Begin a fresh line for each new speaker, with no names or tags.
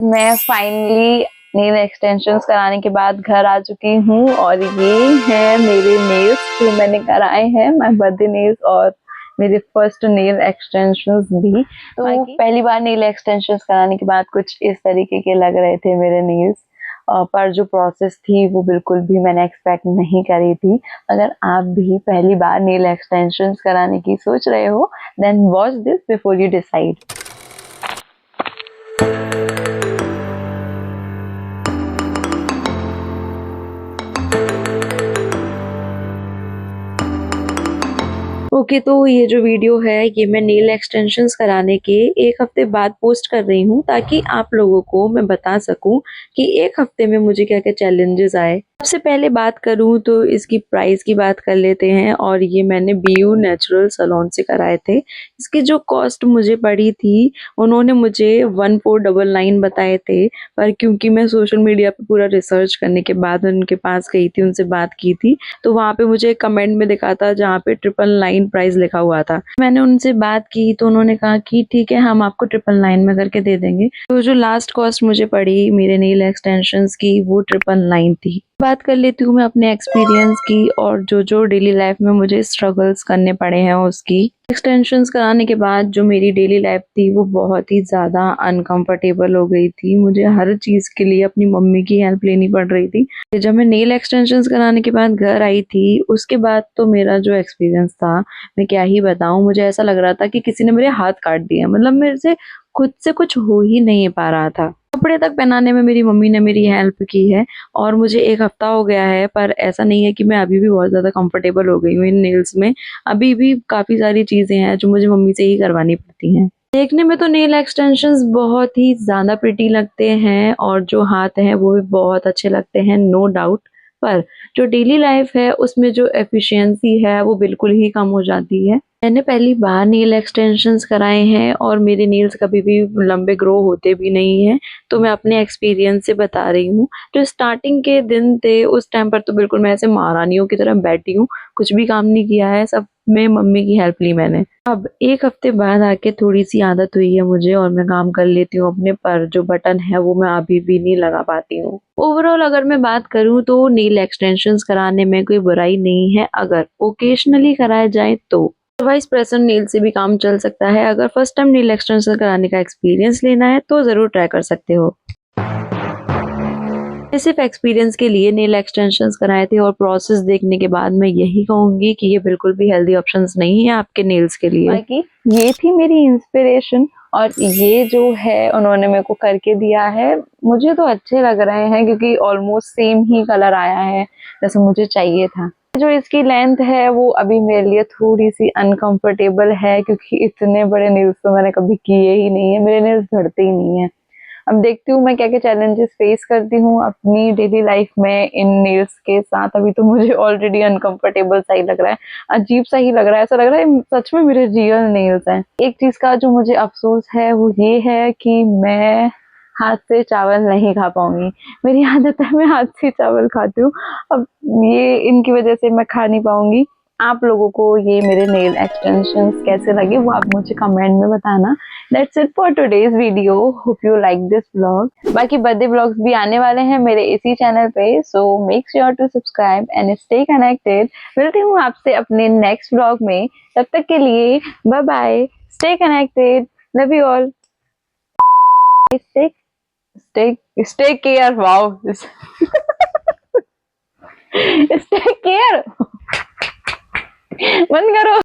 मैं finally nail extensions कराने के बाद घर आ चुकी हूँ और ये हैं मेरे नेल्स जो मैंने कराए हैं, माय बर्थडे नेल्स और मेरे फर्स्ट नेल एक्सटेंशंस भी। तो पहली बार नेल एक्सटेंशंस कराने के बाद कुछ इस तरीके के लग रहे थे मेरे नेल्स, पर जो प्रोसेस थी वो बिल्कुल भी मैंने एक्सपेक्ट नहीं करी थी। अगर आप भी पहली बार नेल एक्सटेंशंस कराने की सोच रहे हो, then watch this before you decide. Okay, तो ये जो वीडियो है ये मैं नेल एक्सटेंशंस कराने के 1 हफ्ते बाद पोस्ट कर रही हूँ, ताकि आप लोगों को मैं बता सकूं कि 1 हफ्ते में मुझे क्या क्या चैलेंजेस आए। सबसे पहले बात करूं तो इसकी प्राइस की बात कर लेते हैं, और ये मैंने BU नेचुरल सैलून से कराए थे। इसकी जो कॉस्ट मुझे पड़ी थी, उन्होंने मुझे 1499 बताए थे, पर क्योंकि मैं सोशल मीडिया पे पूरा रिसर्च करने के बाद उनके पास गई थी, उनसे बात की थी, तो वहाँ पे मुझे कमेंट में दिखा था जहाँ पे 999 प्राइस लिखा हुआ था। मैंने उनसे बात की तो उन्होंने कहा कि ठीक है, हम आपको 999 में करके दे देंगे। तो जो लास्ट कॉस्ट मुझे पड़ी मेरे नेल एक्सटेंशंस की वो 999 थी। बात कर लेती हूँ मैं अपने एक्सपीरियंस की, और जो डेली लाइफ में मुझे स्ट्रगल्स करने पड़े हैं उसकी। एक्सटेंशंस कराने के बाद जो मेरी डेली लाइफ थी वो बहुत ही ज़्यादा अनकंफर्टेबल हो गई थी। मुझे हर चीज़ के लिए अपनी मम्मी की हेल्प लेनी पड़ रही थी। जब मैं नेल एक्सटेंशंस कराने के बाद घर आई थी, उसके बाद तो मेरा जो एक्सपीरियंस था मैं क्या ही बताऊं। मुझे ऐसा लग रहा था कि किसी ने मेरे हाथ काट दिया, मतलब मेरे से खुद से कुछ हो ही नहीं पा रहा था। कपड़े तक पहनाने में मेरी मम्मी ने मेरी हेल्प की है, और मुझे 1 हफ्ता हो गया है, पर ऐसा नहीं है कि मैं अभी भी बहुत ज़्यादा कंफर्टेबल हो गई हूँ इन नेल्स में। अभी भी काफ़ी सारी चीज़ें हैं जो मुझे मम्मी से ही करवानी पड़ती हैं। देखने में तो नेल एक्सटेंशंस बहुत ही ज़्यादा प्रिटी लगते हैं, और जो हाथ हैं वो भी बहुत अच्छे लगते हैं, नो डाउट। पर जो डेली लाइफ है उसमें जो एफिशिएंसी है वो बिल्कुल ही कम हो जाती है। मैंने पहली बार नेल एक्सटेंशंस कराए हैं, और मेरे नेल्स कभी भी लंबे ग्रो होते भी नहीं हैं, तो मैं अपने एक्सपीरियंस से बता रही हूँ। जो स्टार्टिंग के दिन थे उस टाइम पर तो बिल्कुल मैं ऐसे महारानियों की तरह बैठी हूँ, कुछ भी काम नहीं किया है, सब में मम्मी की हेल्प ली मैंने। अब 1 हफ्ते बाद आके थोड़ी सी आदत हुई है मुझे, और मैं काम कर लेती हूँ अपने, पर जो बटन है वो मैं अभी भी नहीं लगा पाती हूँ। ओवरऑल अगर मैं बात करूँ तो नेल एक्सटेंशंस कराने में कोई बुराई नहीं है, अगर ओकेशनली कराए जाए तो। अदरवाइज प्रेस ऑन नेल से भी काम चल सकता है। अगर फर्स्ट टाइम नेल एक्सटेंशन कराने का एक्सपीरियंस लेना है तो ज़रूर ट्राई कर सकते हो। मैं सिर्फ एक्सपीरियंस के लिए नेल एक्सटेंशंस कराए थे, और प्रोसेस देखने के बाद मैं यही कहूंगी कि ये बिल्कुल भी हेल्दी ऑप्शंस नहीं है आपके नेल्स के लिए। बाकी ये थी मेरी इंस्पिरेशन, और ये जो है उन्होंने मेरे को करके दिया है। मुझे तो अच्छे लग रहे हैं क्योंकि ऑलमोस्ट सेम ही कलर आया है जैसे मुझे चाहिए था। जो इसकी लेंथ है वो अभी मेरे लिए थोड़ी सी अनकंफर्टेबल है, क्योंकि इतने बड़े नेल्स तो मैंने कभी किए ही नहीं है, मेरे नेल्स झड़ते ही नहीं है। अब देखती हूँ मैं क्या क्या चैलेंजेस फेस करती हूँ अपनी डेली लाइफ में इन नेल्स के साथ। अभी तो मुझे ऑलरेडी अनकंफर्टेबल सा ही लग रहा है, अजीब सा ही लग रहा है, ऐसा लग रहा है सच में मेरे रियल नेल्स हैं। एक चीज का जो मुझे अफसोस है वो ये है कि मैं हाथ से चावल नहीं खा पाऊंगी। मेरी आदत है मैं हाथ से चावल खाती हूँ, अब ये इनकी वजह से मैं खा नहीं पाऊंगी। आप लोगों को ये मेरे नेल एक्सटेंशंस कैसे लगे वो आप मुझे कमेंट में बताना। That's it for today's video. Hope you like this vlog. बाकी बर्थडे व्लॉग्स भी आने वाले हैं मेरे इसी चैनल पे, so make sure to subscribe and stay connected. मिलती हूँ आपसे अपने नेक्स्ट व्लॉग में, तब तक के लिए bye bye, stay connected, love you all, stay care. Wow, stay care. बंद करो।